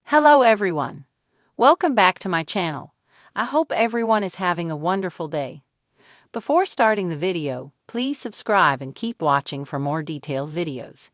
Hello everyone. Welcome back to my channel. I hope everyone is having a wonderful day. Before starting the video, please subscribe and keep watching for more detailed videos.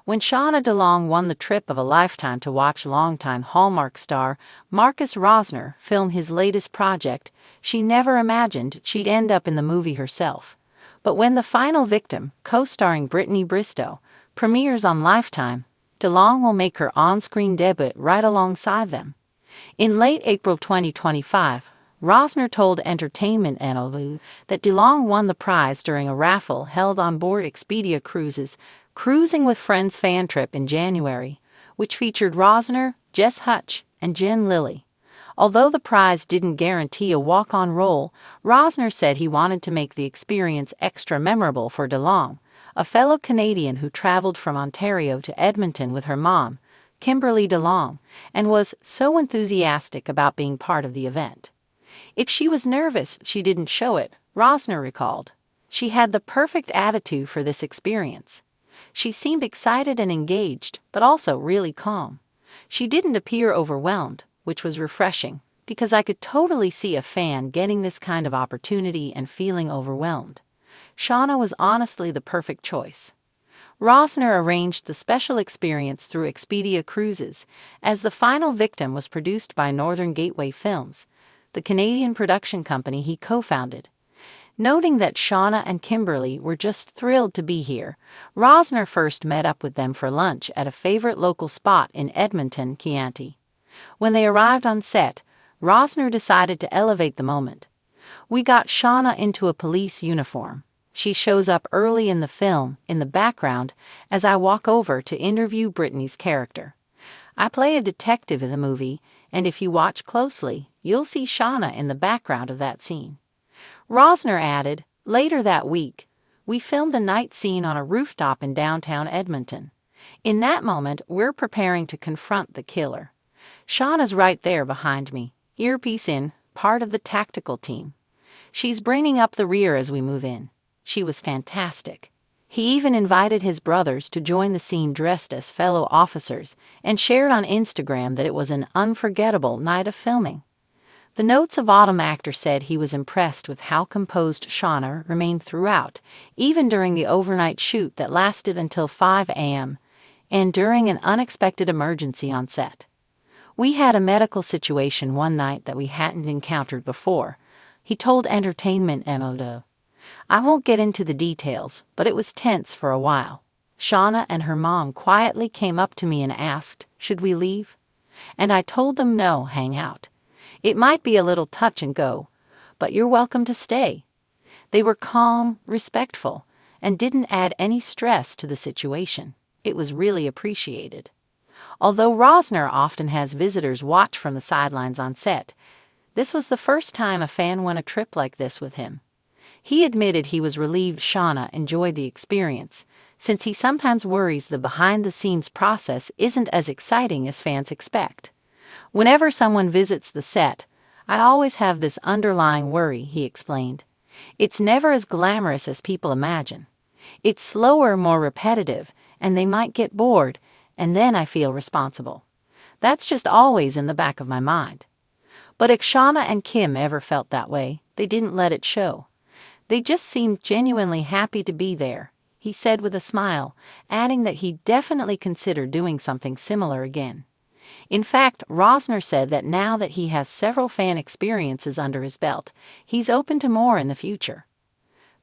When Shauna DeLong won the trip of a lifetime to watch longtime Hallmark star Marcus Rosner film his latest project, she never imagined she'd end up in the movie herself. But when The Final Victim, co-starring Brittany Bristow, premieres on Lifetime, DeLong will make her on-screen debut right alongside them. In late April 2025, Rosner told Entertainment Weekly that DeLong won the prize during a raffle held on board Expedia Cruises' Cruising with Friends fan trip in January, which featured Rosner, Jess Hutch, and Jen Lilly. Although the prize didn't guarantee a walk-on role, Rosner said he wanted to make the experience extra memorable for DeLong, a fellow Canadian who traveled from Ontario to Edmonton with her mom, Kimberly DeLong, and was so enthusiastic about being part of the event. If she was nervous, she didn't show it, Rosner recalled. She had the perfect attitude for this experience. She seemed excited and engaged, but also really calm. She didn't appear overwhelmed, which was refreshing, because I could totally see a fan getting this kind of opportunity and feeling overwhelmed. Shauna was honestly the perfect choice. Rosner arranged the special experience through Expedia Cruises, as The Final Victim was produced by Northern Gateway Films, the Canadian production company he co-founded. Noting that Shauna and Kimberly were just thrilled to be here, Rosner first met up with them for lunch at a favorite local spot in Edmonton, Chianti. When they arrived on set, Rosner decided to elevate the moment. "We got Shauna into a police uniform. She shows up early in the film, in the background, as I walk over to interview Brittany's character. I play a detective in the movie, and if you watch closely, you'll see Shauna in the background of that scene." Rosner added, "Later that week, we filmed a night scene on a rooftop in downtown Edmonton. In that moment, we're preparing to confront the killer. Shauna's right there behind me, earpiece in, part of the tactical team. She's bringing up the rear as we move in. She was fantastic." He even invited his brothers to join the scene dressed as fellow officers and shared on Instagram that it was an unforgettable night of filming. The Notes of Autumn actor said he was impressed with how composed Shauna remained throughout, even during the overnight shoot that lasted until 5 a.m., and during an unexpected emergency on set. "We had a medical situation one night that we hadn't encountered before," he told Entertainment Weekly. "I won't get into the details, but it was tense for a while. Shauna and her mom quietly came up to me and asked, 'Should we leave?' And I told them no, hang out. It might be a little touch and go, but you're welcome to stay." They were calm, respectful, and didn't add any stress to the situation. It was really appreciated. Although Rosner often has visitors watch from the sidelines on set, this was the first time a fan went a trip like this with him. He admitted he was relieved Shauna enjoyed the experience, since he sometimes worries the behind-the-scenes process isn't as exciting as fans expect. "Whenever someone visits the set, I always have this underlying worry," he explained. "It's never as glamorous as people imagine. It's slower, more repetitive, and they might get bored, and then I feel responsible. That's just always in the back of my mind." But if Shauna and Kim ever felt that way, they didn't let it show. "They just seemed genuinely happy to be there," he said with a smile, adding that he'd definitely consider doing something similar again. In fact, Rosner said that now that he has several fan experiences under his belt, he's open to more in the future.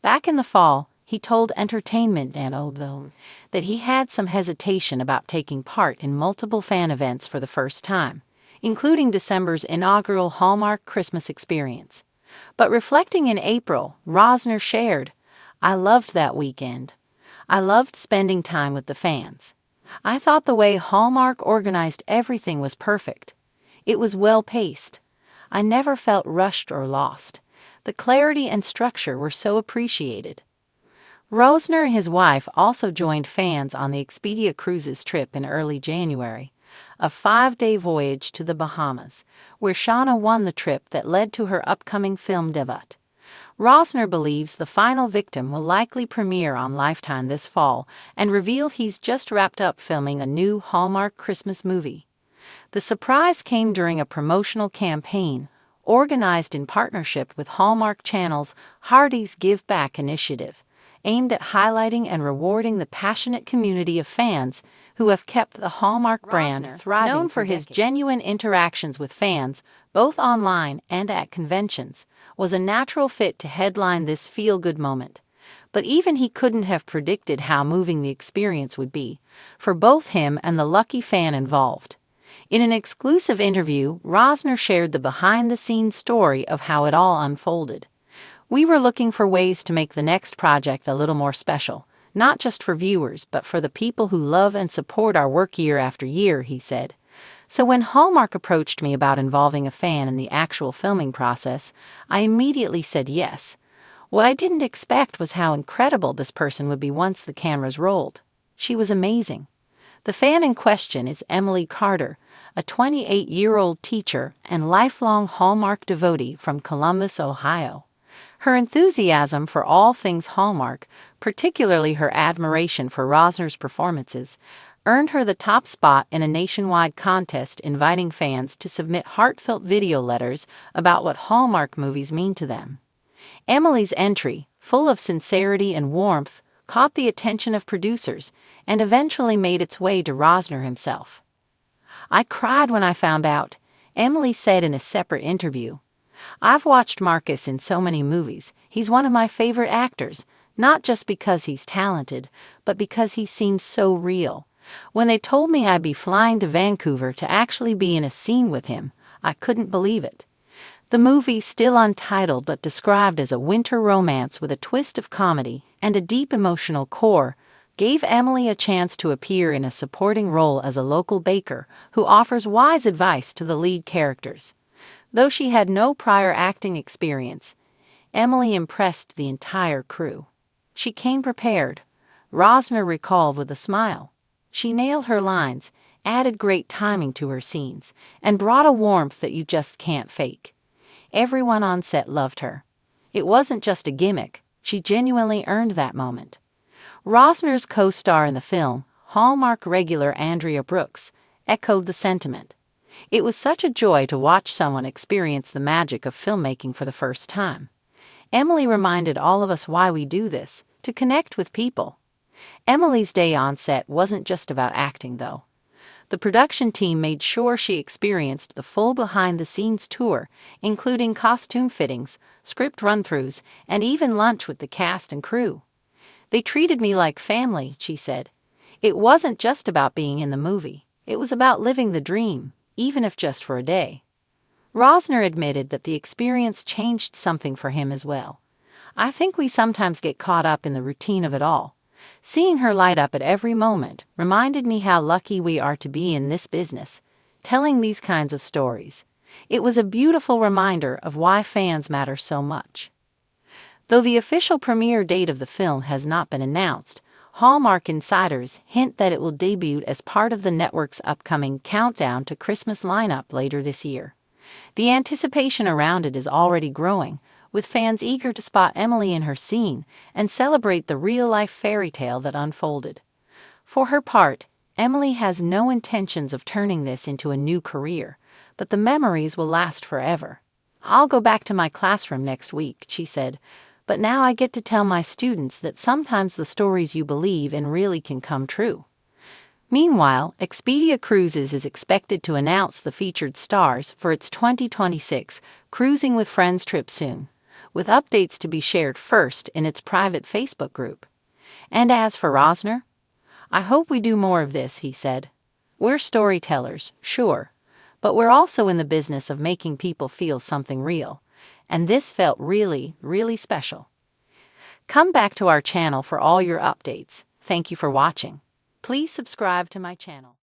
Back in the fall, he told Entertainment Weekly that he had some hesitation about taking part in multiple fan events for the first time, including December's inaugural Hallmark Christmas experience. But reflecting in April, Rosner shared, "I loved that weekend. I loved spending time with the fans. I thought the way Hallmark organized everything was perfect. It was well-paced. I never felt rushed or lost. The clarity and structure were so appreciated." Rosner and his wife also joined fans on the Expedia Cruises trip in early January, a 5-day voyage to the Bahamas, where Shauna won the trip that led to her upcoming film debut. Rosner believes The Final Victim will likely premiere on Lifetime this fall and revealed he's just wrapped up filming a new Hallmark Christmas movie. The surprise came during a promotional campaign organized in partnership with Hallmark Channel's Hardy's Give Back initiative, aimed at highlighting and rewarding the passionate community of fans who have kept the Hallmark brand thriving. Known for his genuine interactions with fans, both online and at conventions, was a natural fit to headline this feel-good moment. But even he couldn't have predicted how moving the experience would be, for both him and the lucky fan involved. In an exclusive interview, Rosner shared the behind-the-scenes story of how it all unfolded. "We were looking for ways to make the next project a little more special, not just for viewers, but for the people who love and support our work year after year," he said. "So when Hallmark approached me about involving a fan in the actual filming process, I immediately said yes. What I didn't expect was how incredible this person would be once the cameras rolled. She was amazing." The fan in question is Emily Carter, a 28-year-old teacher and lifelong Hallmark devotee from Columbus, Ohio. Her enthusiasm for all things Hallmark, particularly her admiration for Rosner's performances, earned her the top spot in a nationwide contest inviting fans to submit heartfelt video letters about what Hallmark movies mean to them. Emily's entry, full of sincerity and warmth, caught the attention of producers and eventually made its way to Rosner himself. "I cried when I found out," Emily said in a separate interview. "I've watched Marcus in so many movies. He's one of my favorite actors, not just because he's talented, but because he seems so real. When they told me I'd be flying to Vancouver to actually be in a scene with him, I couldn't believe it." The movie, still untitled but described as a winter romance with a twist of comedy and a deep emotional core, gave Emily a chance to appear in a supporting role as a local baker who offers wise advice to the lead characters. Though she had no prior acting experience, Emily impressed the entire crew. "She came prepared," Rosner recalled with a smile. "She nailed her lines, added great timing to her scenes, and brought a warmth that you just can't fake. Everyone on set loved her. It wasn't just a gimmick, she genuinely earned that moment." Rosner's co-star in the film, Hallmark regular Andrea Brooks, echoed the sentiment. "It was such a joy to watch someone experience the magic of filmmaking for the first time. Emily reminded all of us why we do this, to connect with people." Emily's day on set wasn't just about acting, though. The production team made sure she experienced the full behind-the-scenes tour, including costume fittings, script run-throughs, and even lunch with the cast and crew. "They treated me like family," she said. "It wasn't just about being in the movie. It was about living the dream, even if just for a day." Rosner admitted that the experience changed something for him as well. "I think we sometimes get caught up in the routine of it all. Seeing her light up at every moment reminded me how lucky we are to be in this business, telling these kinds of stories. It was a beautiful reminder of why fans matter so much." Though the official premiere date of the film has not been announced, Hallmark insiders hint that it will debut as part of the network's upcoming Countdown to Christmas lineup later this year. The anticipation around it is already growing, with fans eager to spot Emily in her scene and celebrate the real-life fairy tale that unfolded. For her part, Emily has no intentions of turning this into a new career, but the memories will last forever. "I'll go back to my classroom next week," she said, "but now I get to tell my students that sometimes the stories you believe in really can come true." Meanwhile, Expedia Cruises is expected to announce the featured stars for its 2026 Cruising with Friends trip soon, with updates to be shared first in its private Facebook group. And as for Rosner, "I hope we do more of this," he said. "We're storytellers, sure, but we're also in the business of making people feel something real, and this felt really, really special." Come back to our channel for all your updates. Thank you for watching. Please subscribe to my channel.